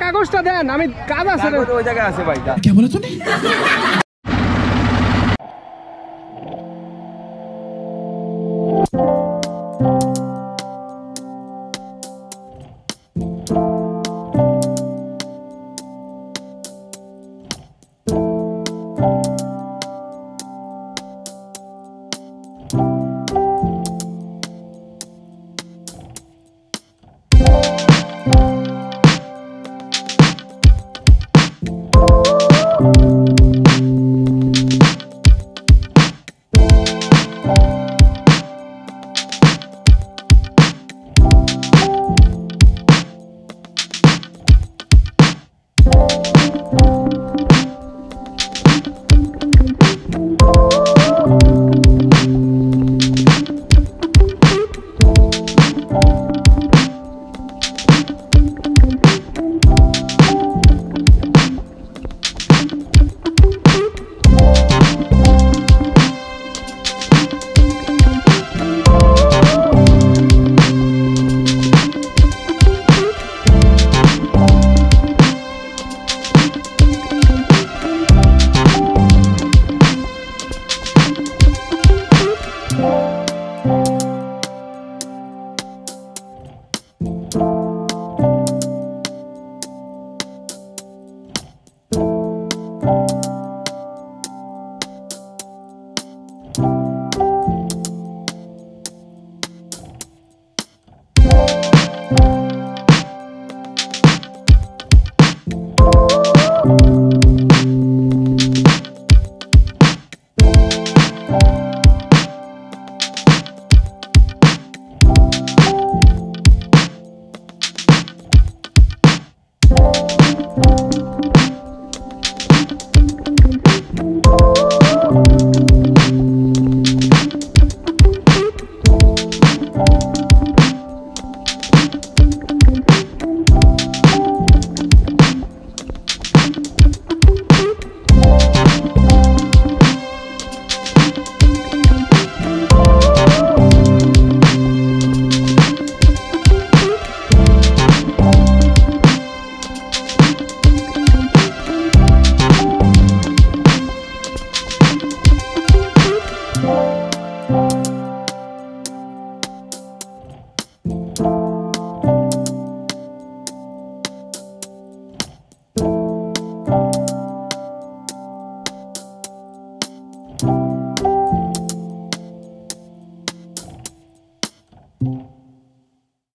কাগজটা দেন, আমি কাজ আছে ওই জায়গায় আছে ভাই। কি বলে তুমি?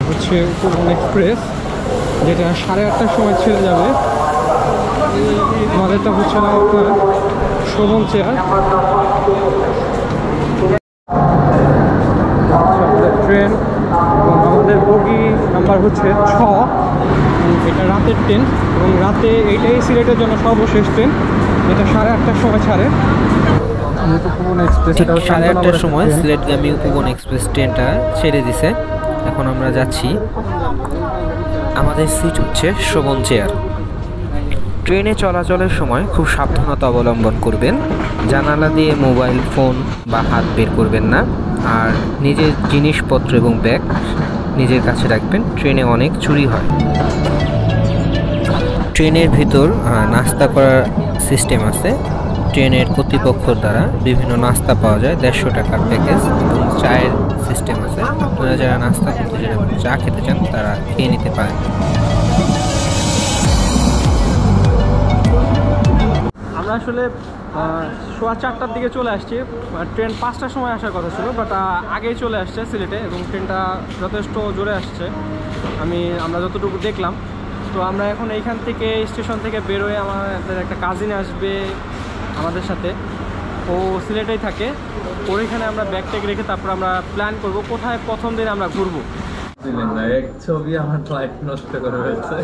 হচ্ছে উপবন এক্সপ্রেস, যেটা 8:30টার সময় ছেড়ে যাবে। আমাদেরটা হচ্ছে না আপনার শোভন চেয়ার। ট্রেন আমাদের বগি নাম্বার হচ্ছে 6। এটা রাতের ট্রেন এবং রাতে এইটাই সিলেটের জন্য সর্বশেষ ট্রেন, যেটা 8:30টার সময় ছাড়ে। ঠিক 8:30টার সময় সিলেটগামী উপবন এক্সপ্রেস ট্রেনটা ছেড়ে দিছে। এখন আমরা যাচ্ছি, আমাদের সিট হচ্ছে শোভন চেয়ার। ট্রেনে চলাচলের সময় খুব সাবধানতা অবলম্বন করবেন। জানালা দিয়ে মোবাইল ফোন বা হাত বের করবেন না, আর নিজের জিনিসপত্র এবং ব্যাগ নিজের কাছে রাখবেন। ট্রেনে অনেক চুরি হয়। ট্রেনের ভিতর নাস্তা করার সিস্টেম আছে। ট্রেনের কর্তৃপক্ষের দ্বারা বিভিন্ন নাস্তা পাওয়া যায়, 150 টাকার প্যাকেজ, এবং চায়ের সিস্টেম আছে। আপনারা যারা নাস্তা করতে চান, চা খেতে চান, তারা খেয়ে নিতে পারেন। আমরা আসলে 4:15টার দিকে চলে আসছি। ট্রেন 5টার সময় আসার কথা ছিল, বাট আগেই চলে আসছে সিলেটে, এবং ট্রেনটা যথেষ্ট জোরে আসছে আমরা যতটুকু দেখলাম। তো আমরা এখন এইখান থেকে স্টেশন থেকে বেরোয় আমাদের একটা কাজিন আসবে আমাদের সাথে, ও সিলেটেই থাকে। ওর এখানে আমরা ব্যাগ ট্যাগ রেখে তারপর আমরা প্ল্যান করব কোথায় প্রথম দিন আমরা ঘুরবো। এক ছবি আমার লাইফ নষ্ট করে ফেলছে,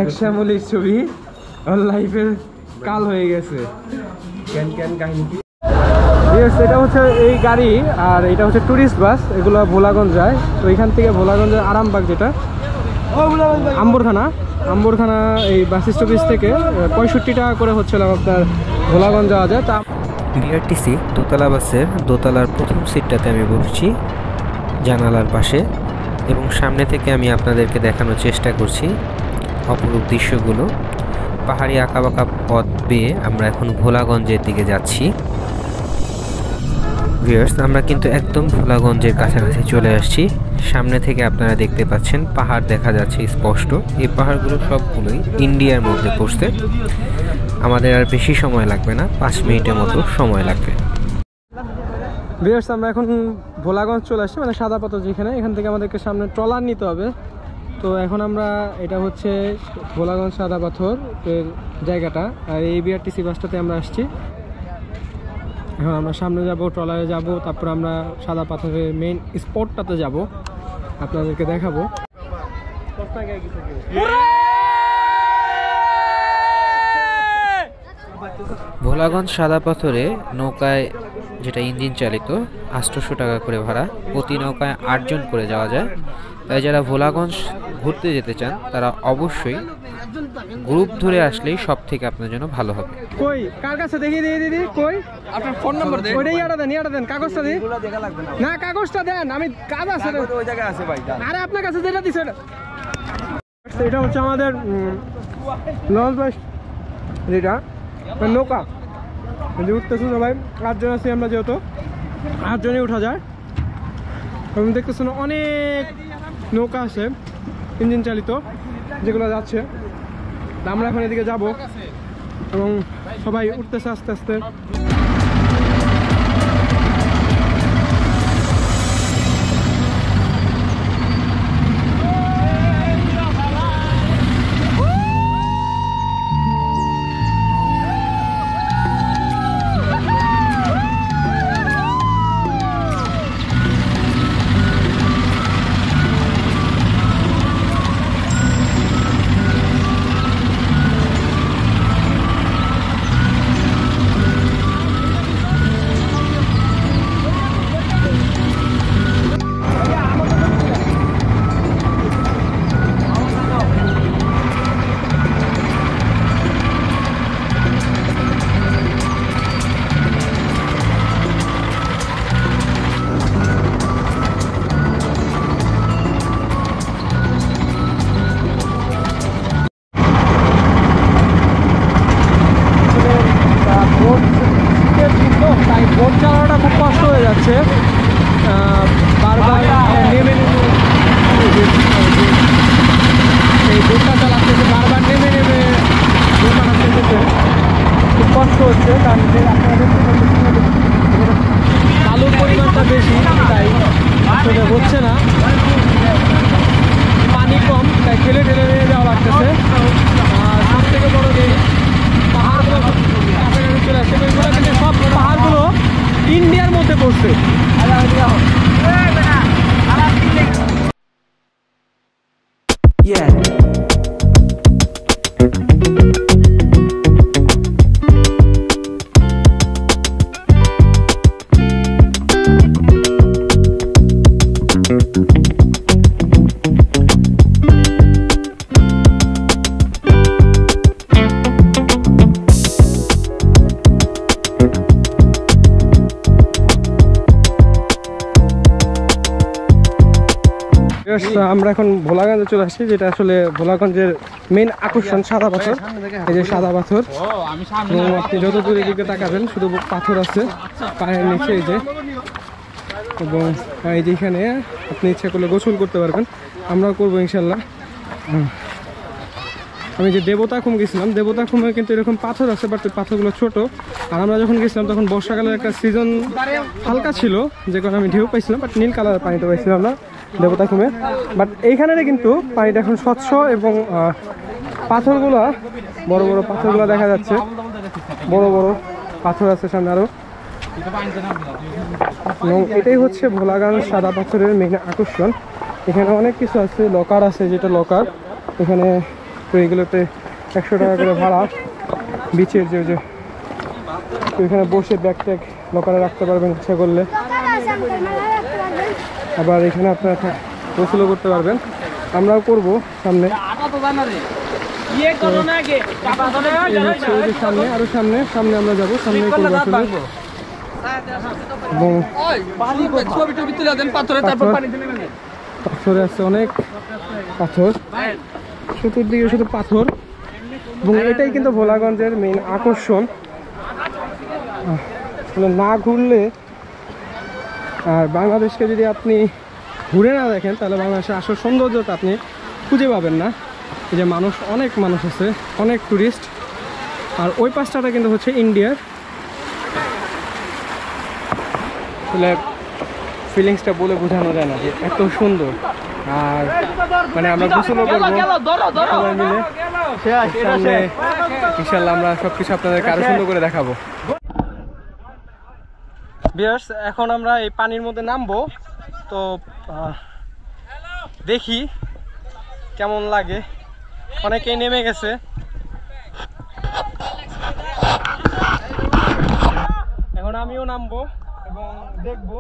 এক শ্যামলির ছবি ওর লাইফের কাল হয়ে গেছে। কাহিনী এটা হচ্ছে এই গাড়ি, আর এটা হচ্ছে ট্যুরিস্ট বাস। এগুলো ভোলাগঞ্জ যায়। তো এখান থেকে ভোলাগঞ্জের আরামবাগ, যেটা আম্বরখানা এই বাস স্টপেজ থেকে 65 টাকা করে হচ্ছিল আপনার ভোলাগঞ্জ যাওয়া যায়। তা বিআরটিসি দোতলা বাসের দোতলার প্রথম সিটটাতে আমি বসছি, জানালার পাশে, এবং সামনে থেকে আমি আপনাদেরকে দেখানোর চেষ্টা করছি অপরূপ দৃশ্যগুলো। পাহাড়ি আঁকাবাঁকা পথ বেয়ে আমরা এখন ভোলাগঞ্জের দিকে যাচ্ছি। ভিউয়ার্স, আমরা কিন্তু একদম ভোলাগঞ্জের কাছাকাছি চলে আসছি। সামনে থেকে আপনারা দেখতে পাচ্ছেন পাহাড় দেখা যাচ্ছে স্পষ্ট। এই পাহাড়গুলো সবগুলোই ইন্ডিয়ার মধ্যে পড়ছে। আমাদের আর বেশি সময় লাগবে না, 5 মিনিটের মতো সময় লাগবে। ভিউয়ার্স, আমরা এখন ভোলাগঞ্জ চলে আসছি, মানে সাদা পাথর যেখানে, এখান থেকে আমাদেরকে সামনে ট্রলার নিতে হবে। তো এখন আমরা, এটা হচ্ছে ভোলাগঞ্জ সাদা পাথর এর জায়গাটা, আর এই বিআরটিসি বাসটাতে আমরা আসছি। এখন আমরা সামনে যাব, ট্রলারে যাব, তারপর আমরা সাদা পাথরের মেইন স্পটটাতে যাব, আপনাদেরকে দেখাবো। ভোলাগঞ্জ সাদা পাথরে নৌকায়, যেটা ইঞ্জিন চালিত, 800 টাকা করে ভাড়া। প্রতি নৌকায় 8 জন করে যাওয়া যায়। তাই যারা ভোলাগঞ্জ ঘুরতে যেতে চান তারা অবশ্যই গ্রুপ ধরে আসলেই সব থেকে আপনার জন্য ভালো হবে। কই কার কাছে দেখি দিদি, কই আপনার ফোন নাম্বার দেন, ওইটাই ইয়াটা দেন, কাগজটা দিন। না, কাগজটা দেন, আমি কাজ আছে ওই জায়গায় আছে ভাই। আরে আপনার কাছে যেটা দিছে এটা হচ্ছে আমাদের লঞ্চ বাস, যেটা নৌকা যে উঠতেছে ভাই। 8 জন আছি আমরা, যেহেতু 8 জনই উঠা যায়। আমি দেখতেছি অনেক নৌকা আছে ইঞ্জিন চালিত, যেগুলো যাচ্ছে। আমরা এখন এদিকে যাব এবং সবাই উঠতেছে আস্তে আস্তে। বোট চালানোটা খুব কষ্ট হয়ে যাচ্ছে, বারবার নেমে এই বোটটা চালাচ্ছে, বারবার নেমে বোট চালাচ্ছে, খুব কষ্ট হচ্ছে। কারণ আলুর পরিমাণটা বেশি, তাই আসলে হচ্ছে না, পানি কম, তাই ঠেলে নিয়ে যাওয়া লাগতেছে। আর সব থেকে বড় যে পাহাড়গুলো কাছাকাছি চলে আসছে, ওইগুলো থেকে সব পাহাড়গুলো ইন্ডিয়ার মধ্যে পড়ছে। আমরা এখন ভোলাগঞ্জে চলে আসছি, যেটা আসলে ভোলাগঞ্জের মেইন আকর্ষণ সাদা পাথর। এই যে সাদা পাথর, আপনি যত দূরের দিকে তাকাবেন শুধু পাথর আছে পায়ের নিচে, এই যে। এবং এই যে এখানে আপনি ইচ্ছা করলে গোসল করতে পারবেন, আমরাও করবো ইনশাল্লাহ। আমি যে দেবতাখুম গেছিলাম, দেবতাখুমে কিন্তু এরকম পাথর আছে, বাট পাথরগুলো ছোট। আর আমরা যখন গেছিলাম তখন বর্ষাকালের একটা সিজন হালকা ছিল, যে কারণে আমি ঢেউ পাইছিলাম, বাট নীল কালারের পানিটা পাইছিলাম না দেবতাখুমে। বাট এইখানে কিন্তু পানিটা এখন স্বচ্ছ এবং পাথরগুলো, বড় বড় পাথরগুলো দেখা যাচ্ছে, বড় বড় পাথর আছে সামনে আরো। এবং এটাই হচ্ছে ভোলাগঞ্জ সাদা পাথরের মেইন আকর্ষণ। এখানে অনেক কিছু আছে, লকার আছে, যেটা লকার এখানে, তো এগুলোতে 100 টাকা করে ভাড়া। বিচের যে তো এখানে বসে ব্যাগ ট্যাগ লকারে রাখতে পারবেন ইচ্ছা করলে। আবার এখানে আপনারা গোসলও করতে পারবেন, আমরাও করব সামনে। সামনে আরো সামনে আমরা যাবো, সামনে করবো আসলে। এবং পাথরে আছে অনেক পাথর, চতুর্দিকে শুধু পাথর, এবং এটাই কিন্তু ভোলাগঞ্জের মেইন আকর্ষণ। না ঘুরলে আর বাংলাদেশকে যদি আপনি ঘুরে না দেখেন তাহলে বাংলাদেশের আসল সৌন্দর্যটা আপনি খুঁজে পাবেন না। এই যে অনেক মানুষ আছে, অনেক টুরিস্ট। আর ওই পাশটাটা কিন্তু হচ্ছে ইন্ডিয়ার। আসলে ফিলিংসটা বলে বোঝানো যায় না যে এত সুন্দর। আর মানে আমরা গোসলও করবো সবাই মিলে সামনে, ইনশাল্লাহ আমরা সবকিছু আপনাদেরকে আরো সুন্দর করে দেখাবো। ভিউয়ার্স, এখন আমরা এই পানির মধ্যে নামবো, তো দেখি কেমন লাগে। অনেকেই নেমে গেছে। এখন আমিও নামবো এবং দেখবো।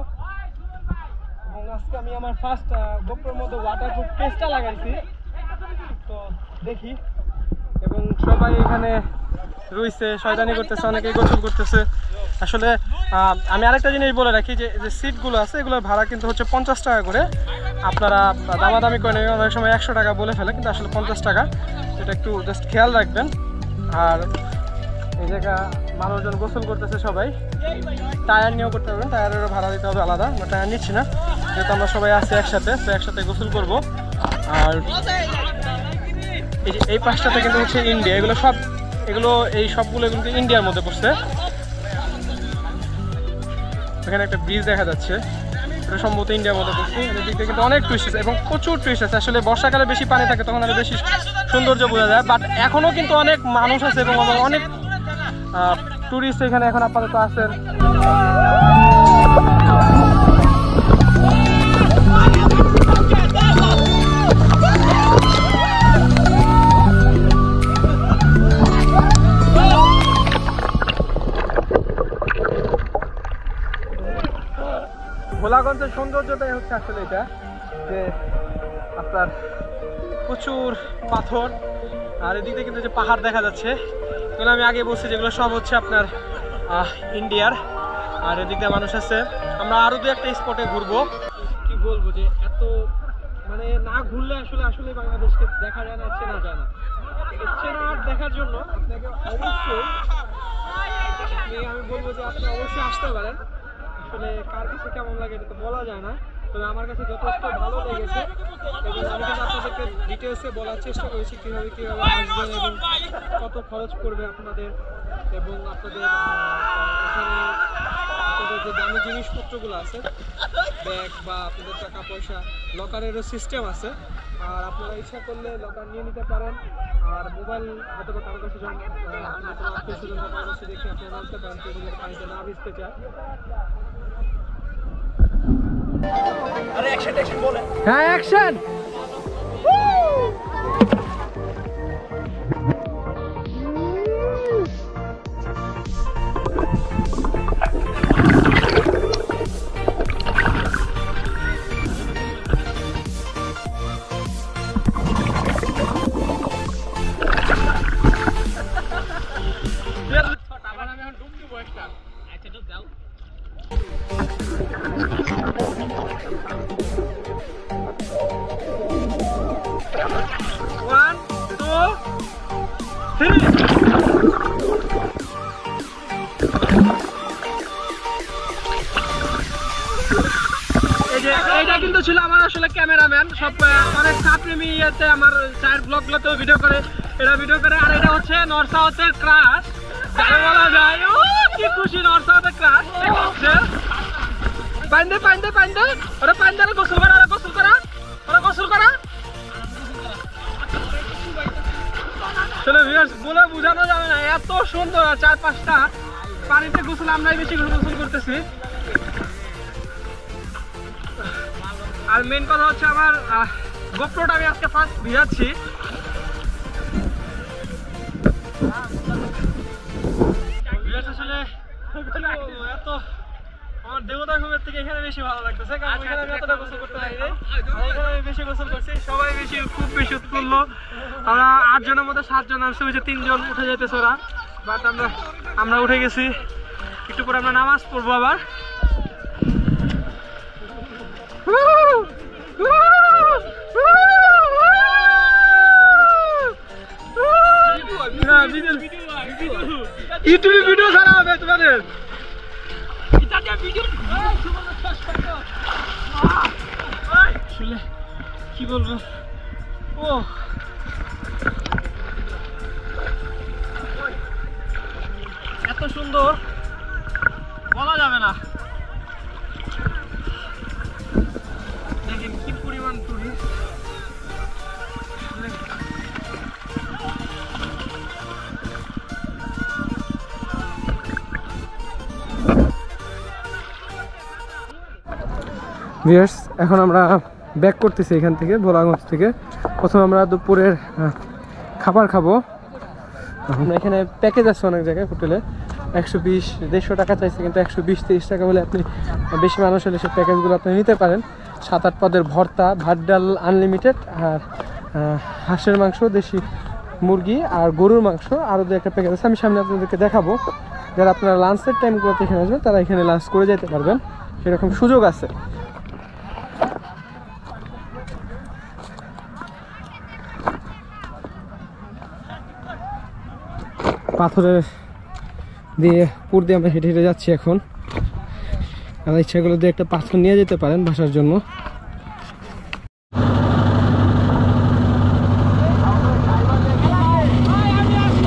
এবং আজকে আমি আমার ফার্স্ট গোপ্রোর মধ্যে ওয়াটারপ্রুফ কেসটা লাগাইছি, তো দেখি। এবং সবাই এখানে রয়েছে, শয়তানি করতেছে, অনেকেই গোসল করতেছে। আসলে আমি আরেকটা জিনিস বলে রাখি, যে সিটগুলো আছে এগুলোর ভাড়া কিন্তু হচ্ছে 50 টাকা করে। আপনারা দামাদামি করে নেবেন, অনেক সময় 100 টাকা বলে ফেলে, কিন্তু আসলে 50 টাকা। এটা একটু জাস্ট খেয়াল রাখবেন। আর এই জায়গা মানুষজন গোসল করতেছে সবাই। টায়ার নিয়েও করতে পারবেন, টায়ারেরও ভাড়া দিতে হবে আলাদা। আমরা টায়ার নিচ্ছি না, যেহেতু আমরা সবাই আছি একসাথে, তো একসাথে গোসল করবো। আর এই পাশটাতে কিন্তু হচ্ছে ইন্ডিয়া। এই সবগুলো কিন্তু ইন্ডিয়ার মধ্যে পড়ছে। এখানে একটা ব্রিজ দেখা যাচ্ছে, এটা সম্ভবত ইন্ডিয়ার মধ্যে পড়ছে। এদিকে কিন্তু অনেক টুরিস্ট আছে এবং প্রচুর টুরিস্ট আছে। আসলে বর্ষাকালে বেশি পানি থাকে, তখন আরো বেশি সৌন্দর্য বোঝা যায়। বাট এখনো কিন্তু অনেক মানুষ আছে এবং অনেক টুরিস্ট এখানে এখন আপাতত আছেন। ভোলাগঞ্জের সৌন্দর্যটাই হচ্ছে আসলে এটা, যে আপনার প্রচুর পাথর, আর এদিকে কিন্তু যে পাহাড় দেখা যাচ্ছে, এগুলো আমি আগে বলছি যেগুলো সব হচ্ছে আপনার ইন্ডিয়ার। আর এদিকে মানুষ আছে। আমরা আরো দু একটা স্পটে ঘুরবো। কি বলবো, যে এত মানে না ঘুরলে আসলে বাংলাদেশকে দেখা যায় না, চেনা যায় না। চেনা আর দেখার জন্য আপনাকে অবশ্যই, আমি বলবো যে আপনি অবশ্যই আসতে পারেন। আসলে কার কাছে কেমন লাগে এটা তো বলা যায় না, তবে আমার কাছে যথেষ্ট ভালো লেগেছে। এবং আমি কিন্তু আপনাদেরকে ডিটেলসে বলার চেষ্টা করেছি কীভাবে আসবেন এবং কত খরচ পড়বে আপনাদের, এবং আপনাদের এখানে আপনাদের যে দামি জিনিসপত্রগুলো আছে, ব্যাগ বা আপনাদের টাকা পয়সা, লকারেরও সিস্টেম আছে। আর আপনারা ইচ্ছা করলে লকার নিয়ে নিতে পারেন। আর মোবাইল হয়তো বা কারো কাছে আত্মীয়-স্বজন কারো কাছে দেখে আপনারা আনতে পারেন, সেগুলো পানিতে না ভিজতে চায়। হ্যাঁ, অ্যাকশন। এটা কিন্তু ছিল আমার আসলে ক্যামেরাম্যান, সব অনেক ছাত্রী ইয়েতে আমার চায়ের ব্লগগুলোতেও ভিডিও করে, এটা ভিডিও করে। আর এটা হচ্ছে নর্থ সাউথের ক্রাশ, যাকে বলা যায়। ও কি খুশি, নর্থ সাউথের ক্রাশ। পাইন্দে ওরা পাইন্দে গোসল করা, ওরা গোসল করা। চলো ভিউয়ার্স, বলে বোঝানো যাবে না, এত সুন্দর। আর 4-5টা পানিতে গোসল, আমরাই বেশি গোসল করতেছি। আর মেন কথা হচ্ছে আমার গোপ্রোটা আমি আজকে ফার্স্ট ভিজাচ্ছি। আসলে এত আমার দেবতা ঘুমের থেকে এখানে বেশি ভালো লাগতেছে, কারণ এখানে আমি এতটা গোসল করতে পারি, এখানে আমি বেশি গোসল করছি। সবাই খুব বেশি উৎফুল্ল। আমরা 8 জনের মধ্যে 7 জন আসছে, 3 জন উঠে যেতেছে ওরা, বাট আমরা উঠে গেছি। একটু পরে আমরা নামাজ পড়বো আবার। ইউটিউবে ভিডিও ছাড়া হবে তোমাদের। কি বলবো, ও এত সুন্দর বলা যাবে না। দেখেন কি পরিমাণ টুরিস্ট। ভিউয়ার্স, এখন আমরা ব্যাক করতেছি এখান থেকে, ভোলাগঞ্জ থেকে। প্রথমে আমরা দুপুরের খাবার খাবো। আমরা এখানে প্যাকেজ আছে অনেক জায়গায় হোটেলে, 120-150 টাকা চাইছে, কিন্তু 120-30 টাকা বলে আপনি বেশি মানুষ হলে সব প্যাকেজগুলো আপনি নিতে পারেন। 7-8 পদের ভর্তা, ভাত ডাল আনলিমিটেড, আর হাঁসের মাংস, দেশি মুরগি আর গরুর মাংস, আরও দু একটা প্যাকেজ আছে, আমি সামনে আপনাদেরকে দেখাবো। যারা আপনারা লাঞ্চের টাইমগুলোতে এখানে আসবেন তারা এখানে লাঞ্চ করে যেতে পারবেন, সেরকম সুযোগ আছে। পাথরের দিয়ে পুর দিয়ে আমরা হেঁটে হেঁটে যাচ্ছি এখন। আমরা ইচ্ছা করলে দিয়ে একটা পাথর নিয়ে যেতে পারেন বাসার জন্য।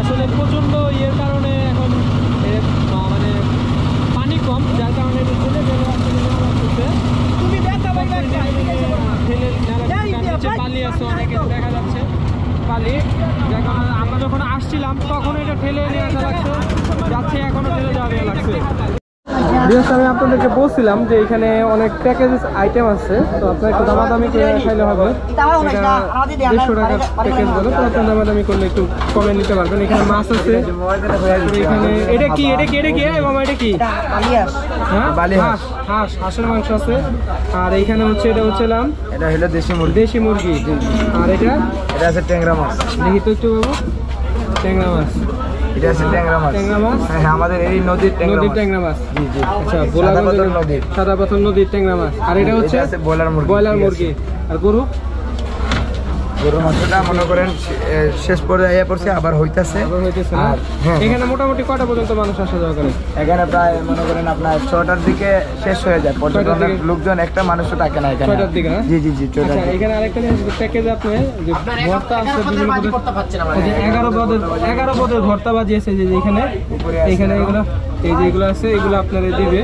আসলে প্রচন্ড ইয়ের কারণে এখন মানে পানি কম, যার কারণে বালি আছে অনেক দেখা যাচ্ছে, বালি। যার কারণে আমরা যখন আসছিলাম তখন এটা ঠেলে নিয়ে আসা লাগছে, যাচ্ছে এখনো ঠেলে যাওয়া লাগছে। আমি আপনাদেরকে বলছিলাম যে এখানে অনেক প্যাকেজ আইটেম আছে, তো আপনার একটু দামাদামি করে খাইলে হবে। 150 টাকার প্যাকেজ বলে, তো আপনার দামাদামি করলে একটু কমে নিতে পারবেন। এখানে মাছ আছে, এখানে এটা কি এটা কি এটা কি এবং এটা কি হাঁসের মাংস আছে, আর এইখানে হচ্ছে এটা হচ্ছিলাম এটা হলো দেশি মুরগি, আর এটা আছে ট্যাংরা মাছ। দেখি তো একটু বাবু, ট্যাংরা মাছ, এটা আছে ট্যাংরা মাছ। ট্যাংরা মাছ, হ্যাঁ, আমাদের এই নদীর ট্যাংরা মাছ। জি জি, আচ্ছা, নদীর সাদা পাথর নদীর ট্যাংরা মাছ। আর এটা হচ্ছে ব্রয়লার মুরগি। আর গরুর মাংসটা মনে করেন শেষ পর্যায়ে পড়ছে, আবার হইতাছে। এখানে মোটামুটি কটা পর্যন্ত মানুষ আসা যাওয়া করে? এখানে প্রায় মনে করেন আপনার 6টার দিকে শেষ হয়ে যায়, পর্যটনের লোকজন একটা মানুষও থাকে না এখানে। 6টার দিকে না? জি জি জি। এখানে আরেকটা প্যাকেজ আপনি যে ভর্তা আছে, 11 পদের ভর্তা বাজিয়েছে যে এখানে এগুলো, এই যে এগুলো আছে, এগুলো আপনারা দিবে।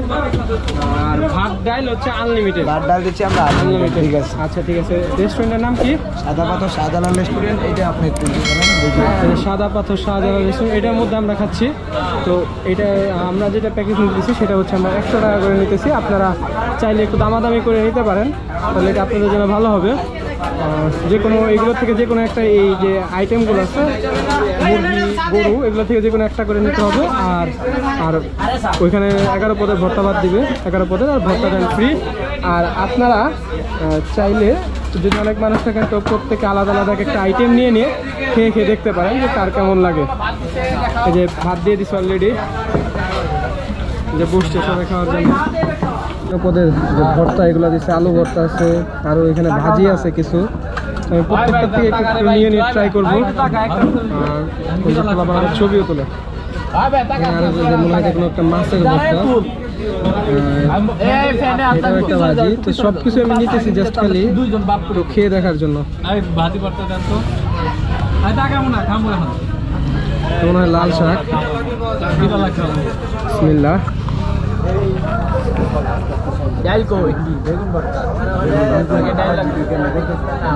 আর ভাত ডাল হচ্ছে আনলিমিটেড, ভাত ডাল দিচ্ছি আমরা আনলিমিটেড। ঠিক আছে, আচ্ছা ঠিক আছে। রেস্টুরেন্টের নাম কি? সাদা পাথর শাহজালাল রেস্টুরেন্ট। এটা আপনি একটু সাদা পাথর শাহজালাল রেস্টুরেন্ট, এটার মধ্যে আমরা খাচ্ছি। তো এটা আমরা যেটা প্যাকেজ নিতেছি সেটা হচ্ছে আমরা 100 টাকা করে নিতেছি। আপনারা চাইলে একটু দামাদামি করে নিতে পারেন, তাহলে এটা আপনাদের জন্য ভালো হবে। যে কোনো এগুলো থেকে যে কোনো একটা, এই যে আইটেমগুলো আছে মুরগি গরু, এগুলো থেকে যে কোনো একটা করে নিতে হবে। আর আর ওইখানে 11 পদের ভর্তা ভাত দিবে, 11 পদের, আর ভর্তা দেন ফ্রি। আর আপনারা চাইলে যদি অনেক মানুষ থাকেন তো প্রত্যেকে আলাদা আলাদা একটা আইটেম নিয়ে খেয়ে দেখতে পারেন যে কার কেমন লাগে। এই যে ভাত দিয়ে দিচ্ছে অলরেডি, যে বসছে সবাই খাওয়ার জন্য। পদের যে ভর্তা এগুলো দিচ্ছে, আলু ভর্তা আছে, আরও এখানে ভাজি আছে কিছু। আমি প্রত্যেকটা থেকে একটু নিয়ে ট্রাই করবো, আর ছবিও তোলে। মনে হয় কোনো একটা মাছের ভর্তা, এটাও একটা ভাজি। তো সব কিছু আমি নিতেছি জাস্ট খালি খেয়ে দেখার জন্য। মনে হয় লাল শাক, বিসমিল্লাহ।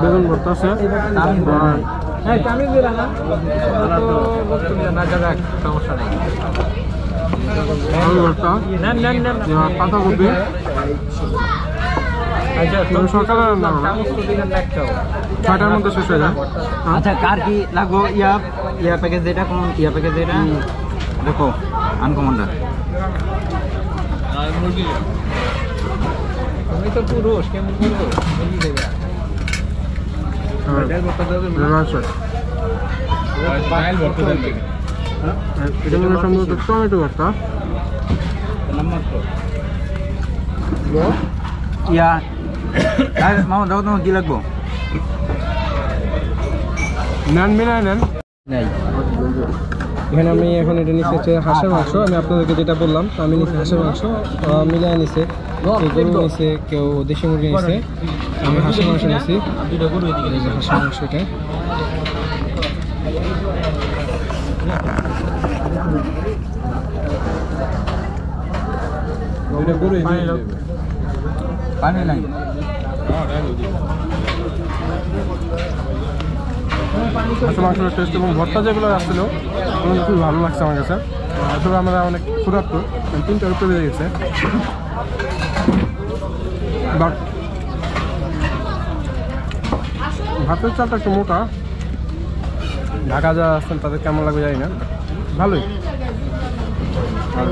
বেগুন ভর্তা আছে, পাতাকপি। সকালে 6টার মধ্যে শেষ হয়ে যায়। আচ্ছা, কার কি লাগবো? ইয়া প্যাকেজ যেটা, কোন ইয়া প্যাকেজ যেটা দেখো, আনকমান্ডার আমি তো পুরুষ, কেমন করবো? এটা মনে সম্ভবত টমেটো ভর্তা। ইয়া মামা দাও, তোমার কি লাগবো? নান মিলাই নেন। এখানে আমি এখন এটা নিচে হচ্ছে হাঁসের মাংস। আমি আপনাদেরকে যেটা বললাম, আমি নিচে হাঁসের মাংস, মিলিয়ে নিছে, কেউ গরু নিছে, কেউ দেশি মুরগি নিছে, আমি হাঁসের মাংস নিছি। হাঁসের মাংস এটা পানি নাই। হাঁসের মাংসের টেস্ট এবং ভর্তা যেগুলো আসছিল ওগুলো খুবই ভালো লাগছে আমার কাছে। আসলে আমরা অনেক ক্ষুধার্ত, 3টার উপরে বেজে গেছে, বাট ভাতের চালটা একটু মোটা। ঢাকা যারা আসছেন তাদের কেমন লাগবে জানি না, ভালোই। আর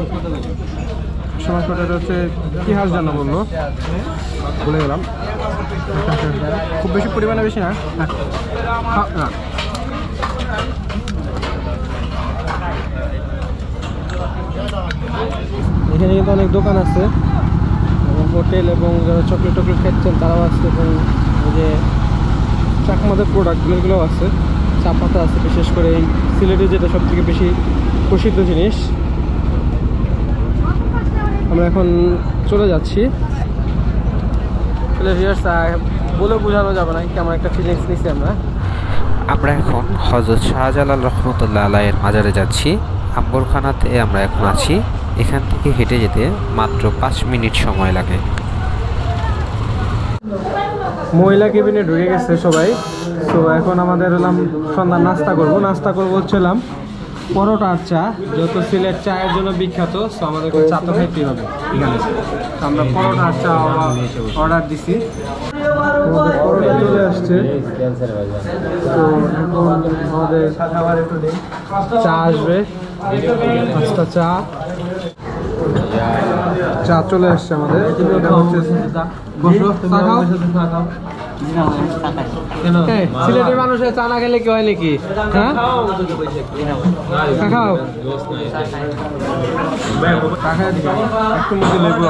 হাঁসের মাংসটা হচ্ছে কী হাঁস জানা বললো, বলে গেলাম। খুব বেশি পরিমাণে বেশি না, না এখানে কিন্তু অনেক দোকান আছে এবং হোটেল, এবং যারা চকলেট টকলেট খাচ্ছেন তারাও আছে, এবং এই যে চাকমাদের প্রোডাক্টগুলোও আছে, চা পাতা আছে, বিশেষ করে এই সিলেটে যেটা সব থেকে বেশি প্রসিদ্ধ জিনিস। আমরা এখন চলে যাচ্ছি। বলে বোঝানো যাবে না কেমন একটা ফিলিংস নিচ্ছি আমরা। আমরা এখন হযরত শাহজালাল রহমতুল্লাহ আলাইহির মাজারে যাচ্ছি। আম্বরখানাতে আমরা এখন আছি। এখান থেকে হেঁটে যেতে মাত্র 5 মিনিট সময় লাগে। মহিলা কেবিনে ঢুকে গেছে সবাই। তো এখন আমাদের হলাম সন্ধ্যা নাস্তা করবো হচ্ছিলাম পরোটা আর চা, যেহেতু সিলেট চায়ের জন্য বিখ্যাত, তো আমাদেরকে চা তো খাইতেই হবে এখানে। আমরা পরোটা আর চা অর্ডার দিছি, আমাদের পরোটা চলে আসছে। তো এখন আমাদের চা আসবে, 5টা চা চলে আসছে আমাদের। সিলেটের মানুষের চা না খেলে কি হয় নাকি? হ্যাঁ খাও, একটু মধ্যে লেবু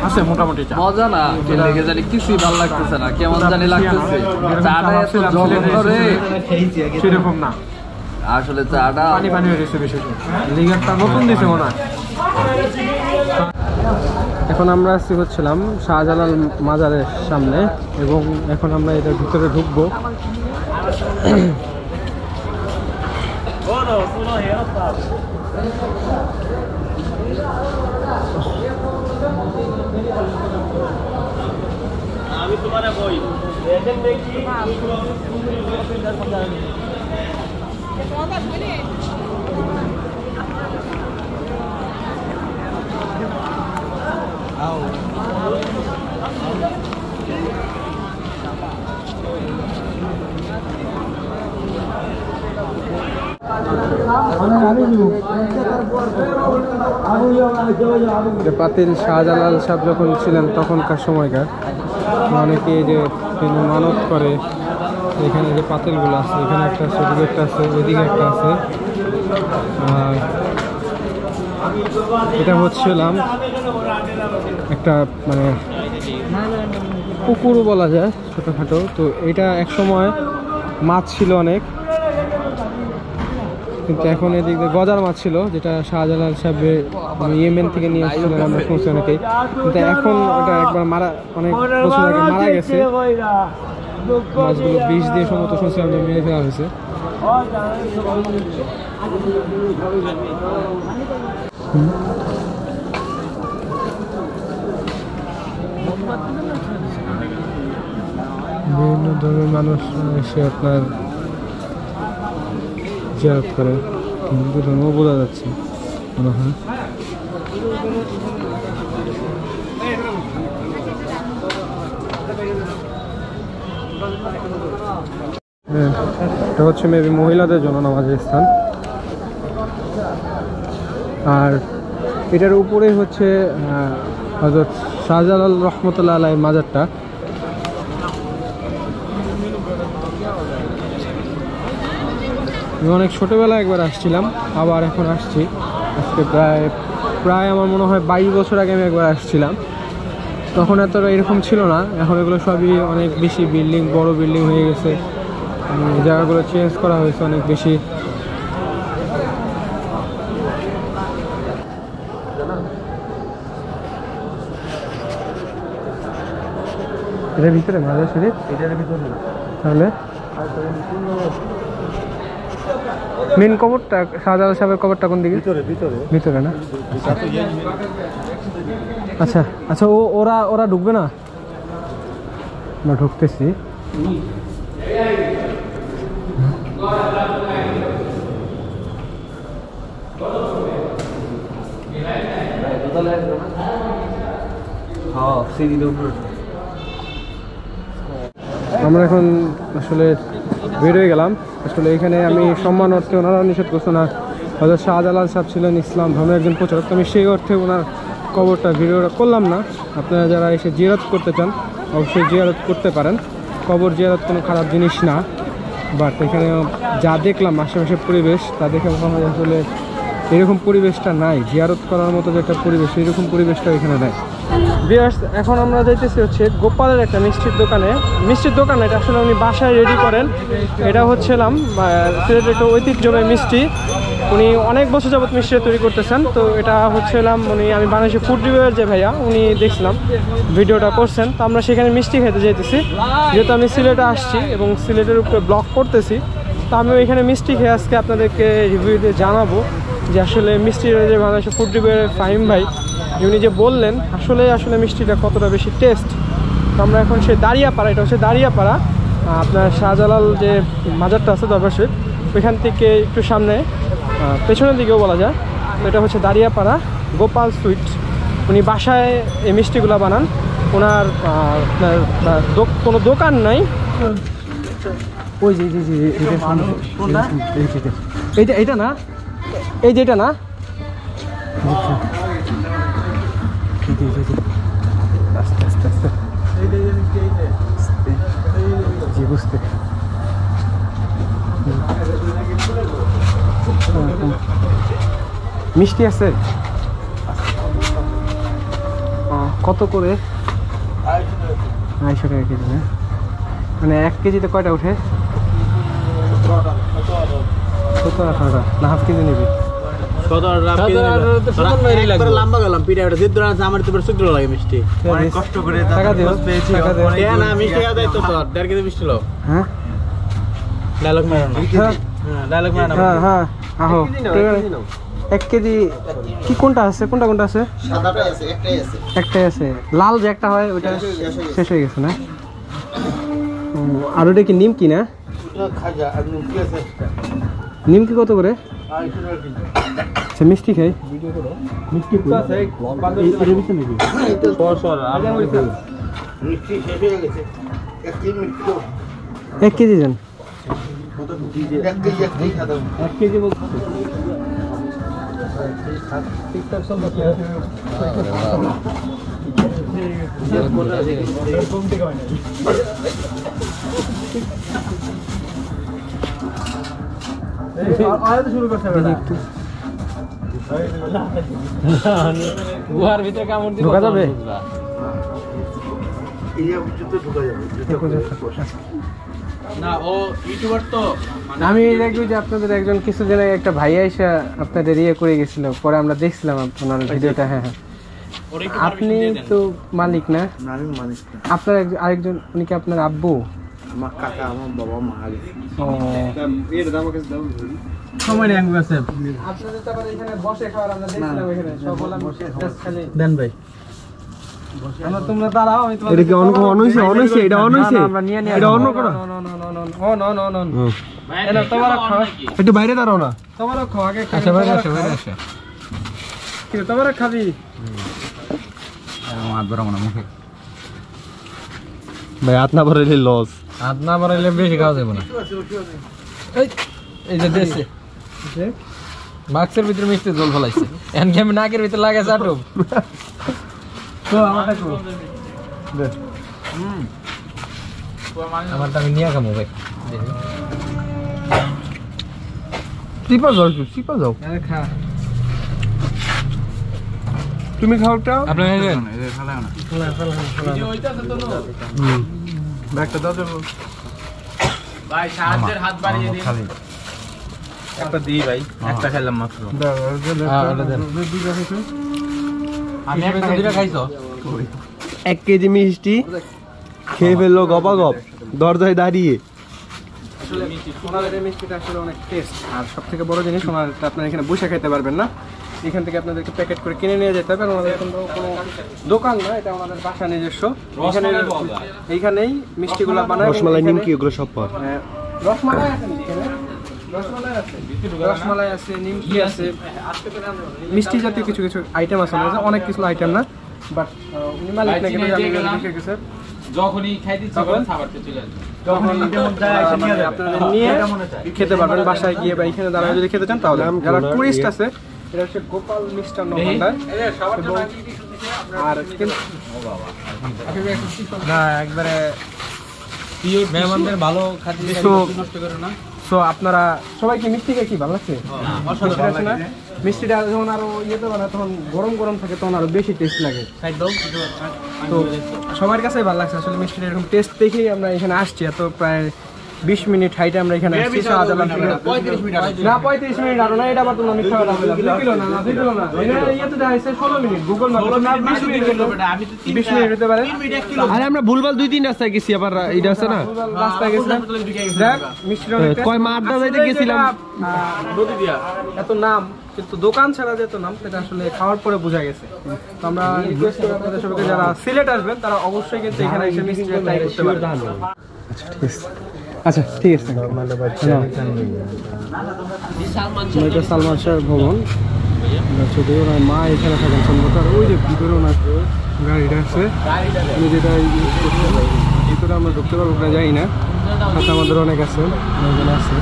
আছে মোটামুটি মজা না, লেগে জানি কিছুই ভালো লাগতেছে না, কেমন জানি লাগতেছে। চাটা এত জঘন্য রে, সেরকম না আসলে চাটা পানি পানি হয়ে গেছে বেশি। লিগারটা নতুন দিয়েছে মনে হয়। এখন আমরা আসছি হচ্ছিলাম শাহজালাল মাজারের সামনে, এবং এখন আমরা এটার ভিতরে ঢুকবো। আমি তোমার বই পাতিল শাহজালাল সাহেব যখন ছিলেন তখনকার সময়কার, অনেকে যে তিনি মানত করে। এখানে যে পাতিলগুলো আছে, এখানে একটা আছে, এদিকে একটা আছে, এদিকে একটা আছে। আর এটা হচ্ছিলাম একটা মানে পুকুরও বলা যায়, ছোটোখাটো। তো এটা এক সময় মাছ ছিল অনেক, কিন্তু এখন এদিক দিয়ে গজার মাছ ছিল, যেটা শাহজালাল সাহেবের ইয়েমেন থেকে নিয়ে আসছিলেন আমরা শুনছি অনেকেই। কিন্তু এখন ওটা একবার অনেক বছর আগে মারা গেছে। মাছগুলো বিষ দিয়ে সম্ভবত শুনছি আমরা মেরে ফেলা হয়েছে। বিভিন্ন ধরনের মানুষ এসে আপনার জিয়ারত করে, হিন্দু ধর্ম বোঝা যাচ্ছে মনে হয়। হ্যাঁ, এটা হচ্ছে মেবি মহিলাদের জন্য নামাজের স্থান। আর এটার উপরে হচ্ছে হযরত শাহজালাল রহমতুল্লাহ আলাইহির মাজারটা। আমি অনেক ছোটোবেলায় একবার আসছিলাম, আবার এখন আসছি। আজকে প্রায় আমার মনে হয় 22 বছর আগে আমি একবার আসছিলাম। তখন এত এরকম ছিল না, এখন এগুলো সবই অনেক বেশি বিল্ডিং, বড় বিল্ডিং হয়ে গেছে, জায়গাগুলো চেঞ্জ করা হয়েছে অনেক বেশি। এটার ভিতরে মাজার শরীফ, এটার ভিতরে তাহলে মেন কবরটা, শাহজালাল সাহেবের কবরটা কোন দিকে? ভিতরে না? আচ্ছা আচ্ছা, ওরা ঢুকবে না? আমরা ঢুকতেছি। আমরা এখন আসলে বের হয়ে গেলাম। আসলে এখানে আমি সম্মান অর্থে, ওনারা নিষেধ করছে না, হয়তো শাহজালাল সাহেব ছিলেন ইসলাম ধর্মের একজন প্রচারক, তো আমি সেই অর্থে ওনার কবরটা ভিডিওটা করলাম না। আপনারা যারা এসে জিয়ারত করতে চান অবশ্যই জিয়ারত করতে পারেন, কবর জিয়ারত কোনো খারাপ জিনিস না। বাট এখানে যা দেখলাম আশেপাশের পরিবেশ, তা দেখে মনে হয় আসলে এরকম পরিবেশটা নাই, জিয়ারত করার মতো যে একটা পরিবেশ, এরকম পরিবেশটা এখানে নাই। ভিউয়ার্স, এখন আমরা যাইতেছি হচ্ছে গোপালের একটা মিষ্টির দোকানে। মিষ্টির দোকান এটা আসলে উনি বাসায় রেডি করেন। এটা হচ্ছিলাম সিলেটের একটা ঐতিহ্যময় মিষ্টি, উনি অনেক বছর যাবত মিষ্টি তৈরি করতেছেন। তো এটা হচ্ছিলাম আমি বাংলাদেশের ফুড রিভিউয়ের যে ভাইয়া, উনি দেখছিলাম ভিডিওটা করছেন, তো আমরা সেখানে মিষ্টি খেতে যাইতেছি। যেহেতু আমি সিলেটে আসছি এবং সিলেটের উপরে ব্লগ করতেছি, তো আমি ওইখানে মিষ্টি খেয়ে আজকে আপনাদেরকে রিভিউ দিয়ে জানাবো যে আসলে মিষ্টির যে বাংলাদেশের ফুড রিভিউয়ের ফাহিম ভাই উনি যে বললেন আসলে মিষ্টিটা কতটা বেশি টেস্ট। তো আমরা এখন সেই দাঁড়িয়াপাড়া, এটা হচ্ছে দাঁড়িয়াপাড়া, আপনার শাহজালাল যে মাজারটা আছে দরবার শরীফ, ওইখান থেকে একটু সামনে পেছনের দিকেও বলা যায়। তো এটা হচ্ছে দাঁড়িয়াপাড়া গোপাল সুইট। উনি বাসায় এই মিষ্টিগুলো বানান, ওনার কোনো দোকান নাই। ওই যে এইটা না, এই যেটা না, আস্তে আস্তে আস্তে জি বুঝতে মিষ্টি আছে কত করে? 250 টাকা কেজি না? মানে 1 কেজিতে কয়টা উঠে? 17-18 না, হাফ কেজি নিবি? এক কেজি কি কোনটা আছে? কোনটা আছে? একটাই আছে, লাল যে একটা হয় ওইটা শেষ হয়ে গেছে না? আর ওটা কি নিমকি না? নিমকি কত করে? আচ্ছা, মিষ্টি খাই। মিষ্টি 1 কেজি দেন। 1 কেজি বলতে শুরু করতে হবে গুহার ভিতরে কামড় দিয়ে ঢোকা যাবে না? ও ইউটিউবার তো আমি দেখবি যে আপনাদের একজন কিছুদিন আগে একটা ভাইয়া এসে আপনাদের ইয়ে করে গেছিল, পরে আমরা দেখছিলাম আপনার ভিডিওটা। হ্যাঁ হ্যাঁ, আপনি তো মালিক না? আমি মালিক না। আপনার আরেকজন, উনি কি আপনার আব্বু? আমার কাকা, আমার বাবা মা। ও এর দাম কাছে দাম সময় নেই আঙ্গুল আছে আপনাদের। তো আবার এখানে বসে খাওয়ার আমরা দেখছিলাম, এখানে সব বললাম জাস্ট খালি দেন ভাই। আমরা তোমরা দাঁড়াও, আমি তোমাদের এটা কি অনইছে এটা অনইছে আমরা নিয়ে এটা অন্য করো। No no no no no এলা তোমরা খাও, একটু বাইরে দাঁড়াও না, তোমরা খাও আগে। আচ্ছা বাইরে আসো কি তোমরা খাবি? হাত ভরা মনে মুখে ভাই, হাত না ভরাইলে লস, হাত না ভরাইলে বেশি খাওয়া যাবে না। এই যে দেশে মাস্কের ভিতরে মিষ্টি জল ফলাইছে, এনকে আমি নাকের ভিতরে লাগে চাটুম। তো আমারটা আমি নিয়ে খাবো ভাই। সিপা যাও খা তুমি খাওয়াটা আপনার ব্যাগটা দাও দেবো ভাই, সাহায্যের হাত বাড়িয়ে দিন। একটা দিই ভাই, একটা খেলাম মাত্র। আমি একটা দুইটা খাইছো? 1 কেজি মিষ্টি খেয়ে ফেললো গপাগপ দরজায় দাঁড়িয়ে। আসলে সোনারের মিষ্টিটা আসলে অনেক টেস্ট, আর সব থেকে বড় জিনিস সোনারটা আপনারা এখানে বসে খেতে পারবেন না, এখান থেকে আপনাদেরকে প্যাকেট করে কিনে নিয়ে যেতে হবে। ওনাদের কোনো দোকান না, এটা আমাদের বাসা নিজস্ব। এইখানেই মিষ্টিগুলো বানায়। রসমালাই নিমকি এগুলো সব পাওয়া যায়। রসমালাই আছে এখানে, রসমালাই আছে, নিমকি আছে, মিষ্টি জাতীয় কিছু কিছু আইটেম আছে, অনেক কিছু আইটেম না, বাট উনি মালিক নাকি গেছে। যখনই খাইতে ইচ্ছা করেন খাবারতে চলে আসবে। যখন আপনারা নিয়ে খেতে পারবেন বাসায় গিয়ে, বা এখানে দাঁড়ায় যদি খেতে চান তাহলে। যারা টুরিস্ট আছে, এটা হচ্ছে গোপাল মিষ্টান্ন ভান্ডার। আর না একবারে মেহমানদের ভালো খাদ্য নষ্ট করে না। সো আপনারা সবাই কি মিষ্টি খেয়ে কি ভালো লাগছে? মিষ্টিটা যখন আরো ইয়েতে বানায় তখন গরম গরম থাকে, তখন আরো বেশি টেস্ট লাগে। তো সবার কাছে ভালো লাগছে আসলে মিষ্টিটা, এরকম টেস্ট দেখেই আমরা এখানে আসছি। এত প্রায় 20 মিনিট হাইটে আমরা এখানে আসছি। 35 মিনিট না, 35 মিনিট আরো না, এটা আবার তোমরা মিথ্যা কথা বলছো। 2 কিলো না, 2 কিলো না, এটা ইয়েতে দেখাইছে 16 মিনিট। গুগল ম্যাপে না 20 মিনিট হলো, আমি তো 20 মিনিট হতে পারে। আরে আমরা ভুলভাল 2-3 রাস্তায় গেছি, আবার এটা আছে না রাস্তায় গেছিলাম। দেখ মিষ্টিটা কয় মা আড্ডা যাইতে গেছিলাম নদী দিয়া, এত নাম, কিন্তু দোকান ছাড়া যে এত নাম সেটা আসলে খাওয়ার পরে বোঝা গেছে। তো আমরা রিকোয়েস্ট করি আপনাদের সবাইকে, যারা সিলেট আসবেন তারা অবশ্যই কিন্তু এখানে এসে মিষ্টিটা ট্রাই করতে পারবেন। আচ্ছা ঠিক আছে। এটা সালমান শাহ ভবন, মা এখানে থাকেন সম্ভবত। আর ওই যে ভিতরে ওনার গাড়িটা আছে, আমি যেটা ইউজ করতে পারি, ভিতরে আমরা ঢুকতে পারবো না, যাই না, সাথে আমাদের অনেক আছে, অনেকজন আছে।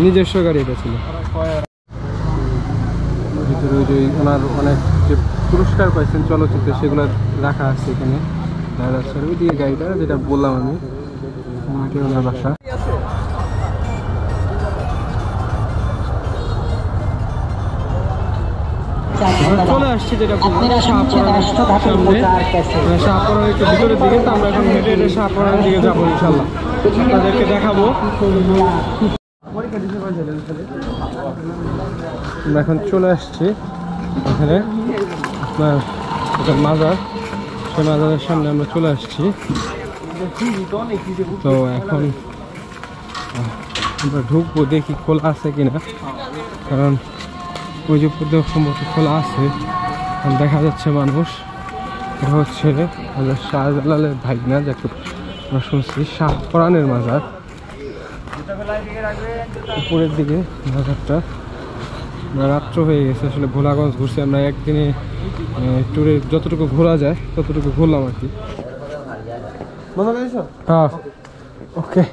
নিজস্ব গাড়ি এটা ছিল। ভিতরে ওই যে ওনার অনেক যে পুরস্কার পাইছেন চলচ্চিত্রে, সেগুলো রাখা আছে এখানে। ওই দিকে গাড়িটা যেটা বললাম আমি, ওনার বাসা। চলে আসছি যেটা শাহপরার একটু ভিতরের দিকে। তো আমরা এখন হেঁটে হেঁটে শাহপরার দিকে যাবো ইনশাল্লাহ, আপনাদেরকে দেখাবো। আমরা এখন চলে আসছি এখানে আপনার একটা মাজার, সেই মাজারের সামনে আমরা চলে আসছি। তো এখন আমরা ঢুকবো, দেখি খোলা আছে কিনা, কারণ ওই যে সম্ভবত খোলা আছে, দেখা যাচ্ছে মানুষ। এটা হচ্ছে শাহজালালের ভাইনা, যাকে আমরা শুনছি শাহপরানের মাজার। উপরের দিকে মাজারটা। রাত্র হয়ে গেছে, আসলে ভোলাগঞ্জ ঘুরছি আমরা একদিনে, ট্যুরে যতটুকু ঘোরা যায় ততটুকু ঘুরলাম আর কি। হ্যাঁ ওকে।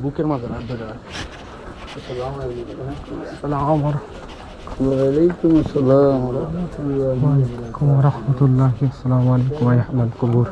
বুকের মাঝে ওয়ালাইকুম আসসালাম ওয়া রাহমাতুল্লাহি আসসালামু আলাইকুম ওয়া রাহমাতুল কবুর।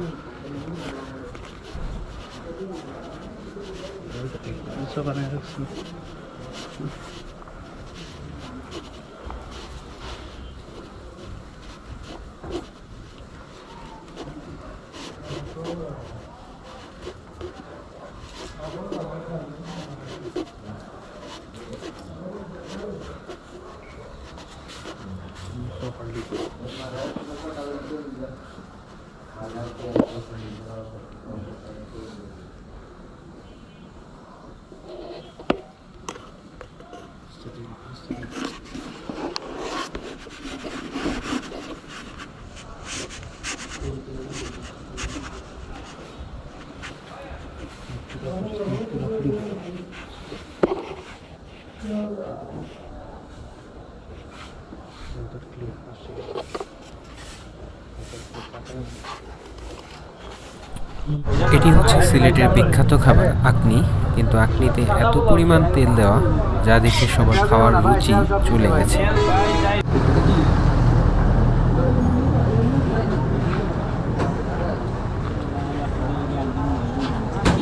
এটি হচ্ছে সিলেটের বিখ্যাত খাবার আকনি। কিন্তু আকনিতে এত পরিমাণ তেল দেওয়া যা দেখে সবার খাওয়ার রুচি চলে গেছে।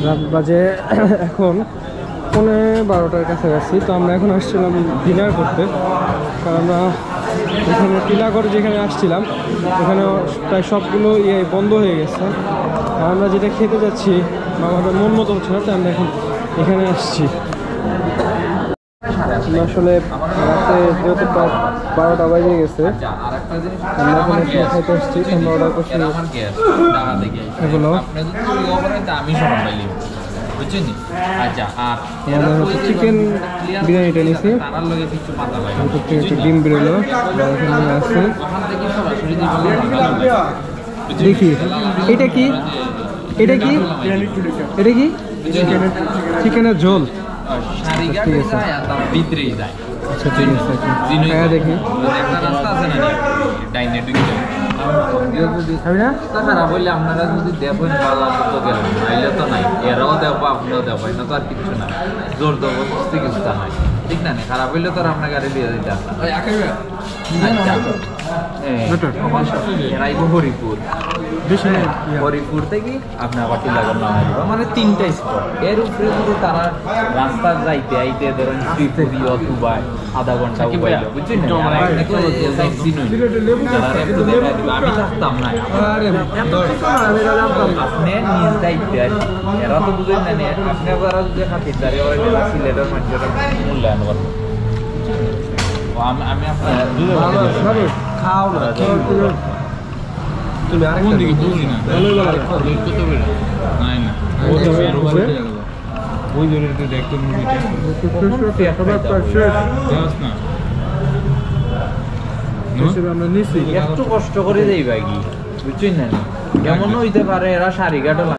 রাত বাজে এখন 11:30 কাছাকাছি। তো আমরা এখন আসছিলাম ডিনার করতে, কারণ আমরা এখানে টিলাগড় যেখানে আসছিলাম ওখানে প্রায় সবগুলো বন্ধ হয়ে গেছে। আর আমরা যেটা খেতে যাচ্ছি বা আমাদের মন মতো হচ্ছে না, তাই আমরা এখন এখানে আসছি। আমরা আসলে রাতে যেহেতু প্রায় 12টা বাজে গেছে, আমরা এখন এখানে খাইতে আসছি। আমরা অর্ডার করছি এগুলো, চিকেন বিরিয়ানিটা নিয়েছি, একটু ডিম বেরোলো এখানে আছে। দেখি এটা কি, এটা কি, এটা কি চিকেনের ঝোল। ঠিক আছে, আচ্ছা ঠিক আছে, হ্যাঁ দেখি খারাপ হইলে আপনারা যদি দেখেন ভালো তো গেলেন, নাইলে তো নাই, এরাও দেখবো আপনিও দেখবো, না তো আর কিছু না, জোর জবরদস্তি কিছুটা নাই, ঠিক না? খারাপ হইলে তো আর আপনার গাড়ি দিয়ে দিতে হরিপুর, হরিপুর থেকে আপনি আবার টিলাগড় নামা দিব, মানে 3টা স্পট। এর উপরে যদি তারা রাস্তা যাইতে আইতে ধরেন ত্রিপুরি অথবা আধা ঘন্টা উবাইল, বুঝছেন? আমি থাকতাম না, আপনি নিজ দায়িত্বে আর এরা তো বুঝেন না, আপনি আবার যদি খাতিরদারি সিলেটের মানুষের মূল্যায়ন করবেন। আমি আপনার খাও তুমি আরেকটা দিকে বুঝি না, কত বেড়ে নাই না ওই জন্য দেখতে মুভিটা আমরা নিচ্ছি, একটু কষ্ট করে দেই ভাই, বুঝছেন না? কেমন হইতে পারে এরা সারিঘাটও